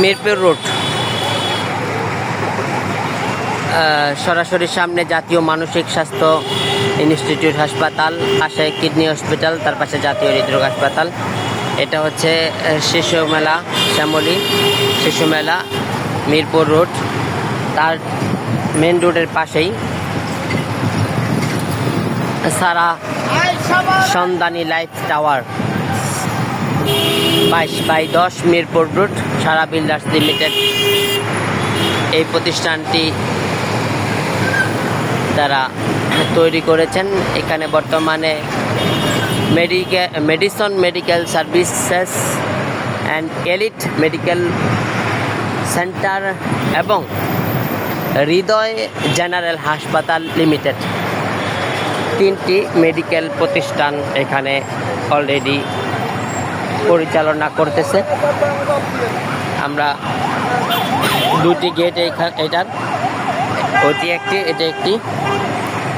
Mirpur road, সরাসরি সামনে জাতীয় মানসিক স্বাস্থ্য ইনস্টিটিউট হাসপাতাল, পাশে কিডনি হসপিটাল, তার পাশে জাতীয় হৃদরোগ হাসপাতাল। এটা হচ্ছে শিশু মেলা, শ্যামলী শিশু মেলা, মিরপুর রোড। তার মেন রোডের পাশেই সারা সন্ধানী লাইফ টাওয়ার, 22/10 মিরপুর রোড, সারা বিল্ডার্স লিমিটেড। এই প্রতিষ্ঠানটি তারা তৈরি করেছেন। এখানে বর্তমানে medicine medical services and elite medical centre এবং হৃদয় জেনারেল হাসপাতাল লিমিটেড, 3টি মেডিকেল প্রতিষ্ঠান এখানে অলরেডি পরিচালনা করতেছে। আমরা 2টি গেট এটার, ওইটি একটি, এটা একটি।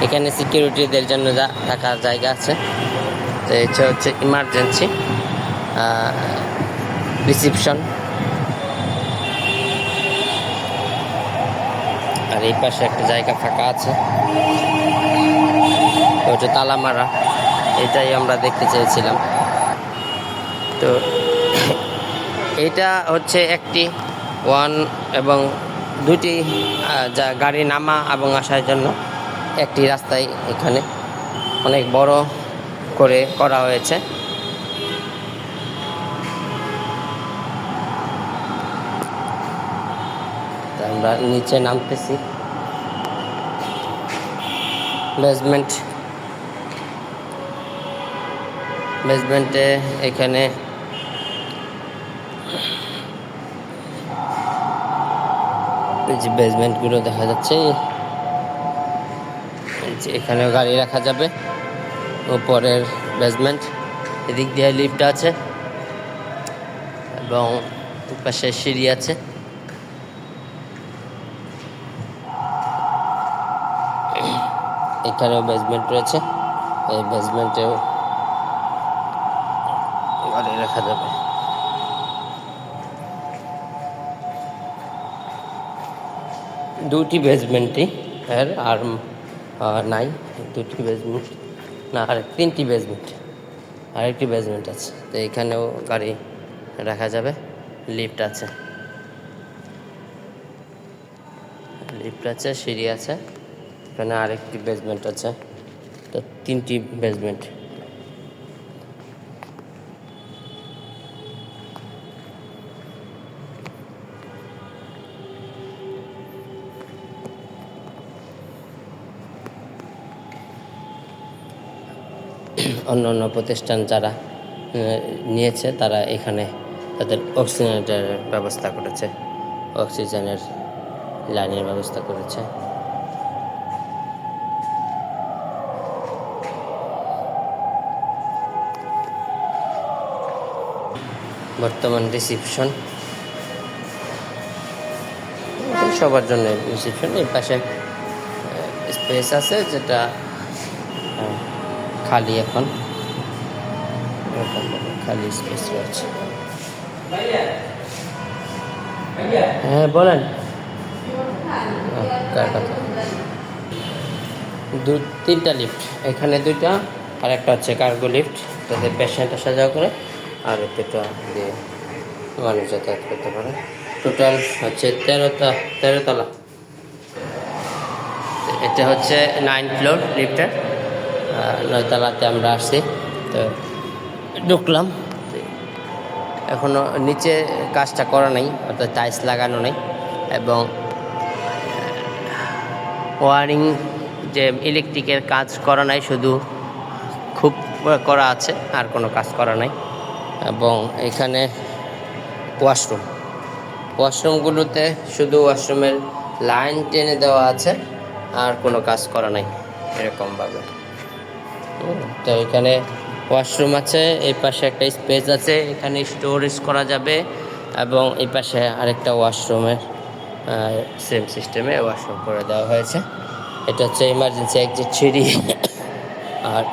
এখানে সিকিউরিটিদের জন্য থাকার জায়গা আছে। তো এটা হচ্ছে ইমার্জেন্সি রিসিপশন। আর এই পাশে একটা জায়গা ফাঁকা আছে, ওটা তালা মারা। এটাই আমরা দেখতে চেয়েছিলাম। তো এটা হচ্ছে একটি 1 এবং 2টি গাড়ি নামা এবং আসার জন্য একটি রাস্তায় এখানে অনেক বড় করে করা হয়েছে। আমরা নিচে নামতেছি। বেসমেন্টে এখানে যে বেসমেন্টগুলো দেখা যাচ্ছে, এখানেও গাড়ি রাখা যাবে। উপরের বেসমেন্ট, এদিক দিয়ে লিফট আছে এবং পাশে সিঁড়ি আছে। এখানেও বেসমেন্ট রয়েছে, এই বেসমেন্টেও গাড়ি রাখা যাবে। দুটি বেসমেন্টই আর নাই, 2টি বেসমেন্ট না, আর 3টি বেসমেন্ট, আরেকটি বেসমেন্ট আছে। তো এখানেও গাড়ি রাখা যাবে। লিফট আছে, সিঁড়ি আছে। এখানে আরেকটি বেসমেন্ট আছে। তো 3টি বেসমেন্ট। অন্য প্রতিষ্ঠান যারা নিয়েছে তারা এখানে তাদের অক্সিজেনের ব্যবস্থা করেছে, অক্সিজেনের লাইনের ব্যবস্থা করেছে। বর্তমান রিসিপশন, সবার জন্য রিসিপশন। এই পাশে স্পেস আছে যেটা খালি, এখন খালি স্পেস রয়েছে। হ্যাঁ বলেন। 3টা লিফট, এখানে 2টা, আর একটা হচ্ছে কার্গো লিফট, যাতে পেশেন্ট আসা যাওয়া করে, আর 2টা দিয়ে মানুষ যাতায়াত করতে পারে। টোটাল হচ্ছে 13 তলা। এটা হচ্ছে 9 ফ্লোর লিফটের, 9 তলাতে আমরা আসছি। তো ঢুকলাম। এখনো নিচে কাজটা করা নেই, অর্থাৎ টাইলস লাগানো নেই, এবং ওয়ারিং যে ইলেকট্রিকের কাজ করা নাই, শুধু খুব করা আছে, আর কোনো কাজ করা নাই। এবং এখানে ওয়াশরুমগুলোতে শুধু ওয়াশরুমের লাইন টেনে দেওয়া আছে, আর কোনো কাজ করা নাই এরকমভাবে। তো এখানে ওয়াশরুম আছে, এই পাশে একটা স্পেস আছে, এখানে স্টোরেজ করা যাবে, এবং এই পাশে আরেকটা ওয়াশরুমের সেম সিস্টেমে ওয়াশরুম করে দেওয়া হয়েছে। এটা হচ্ছে ইমার্জেন্সি এক্সিট সিঁড়ি। আর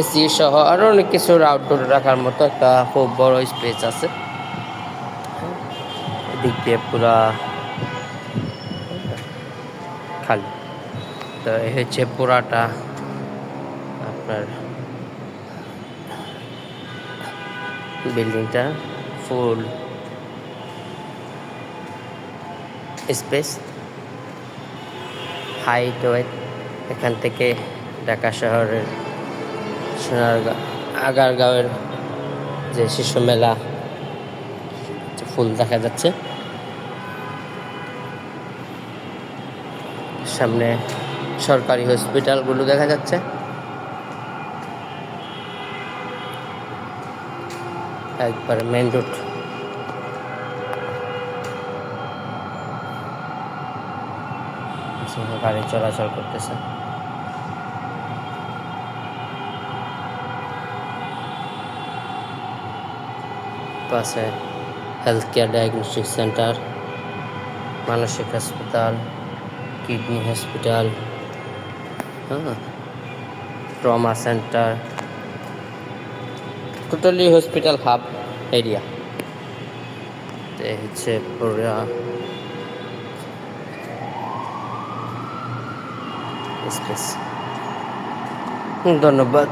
এসি সহ আরও অনেক কিছুর আউটডোর রাখার মতো একটা খুব বড় স্পেস আছে। এদিক দিয়ে পুরা খালি। তো এই হচ্ছে পুরাটা আপনার বিল্ডিংটা ফুল স্পেস, হাইট ওয়েট। এখান থেকে ঢাকা শহরের আগারগাঁওয়ের যে শিশু মেলা ফুল দেখা যাচ্ছে। সামনে সরকারি হসপিটালগুলো দেখা যাচ্ছে। একবারে মেন রোড। গাড়ি চলাচল করতেছে। পাশে হেলথ কেয়ার ডায়াগনস্টিক সেন্টার, মানসিক হাসপাতাল, kidney hospital, trauma centre, totally hospital hub area. এই হচ্ছে পুরা স্পেস। ধন্যবাদ।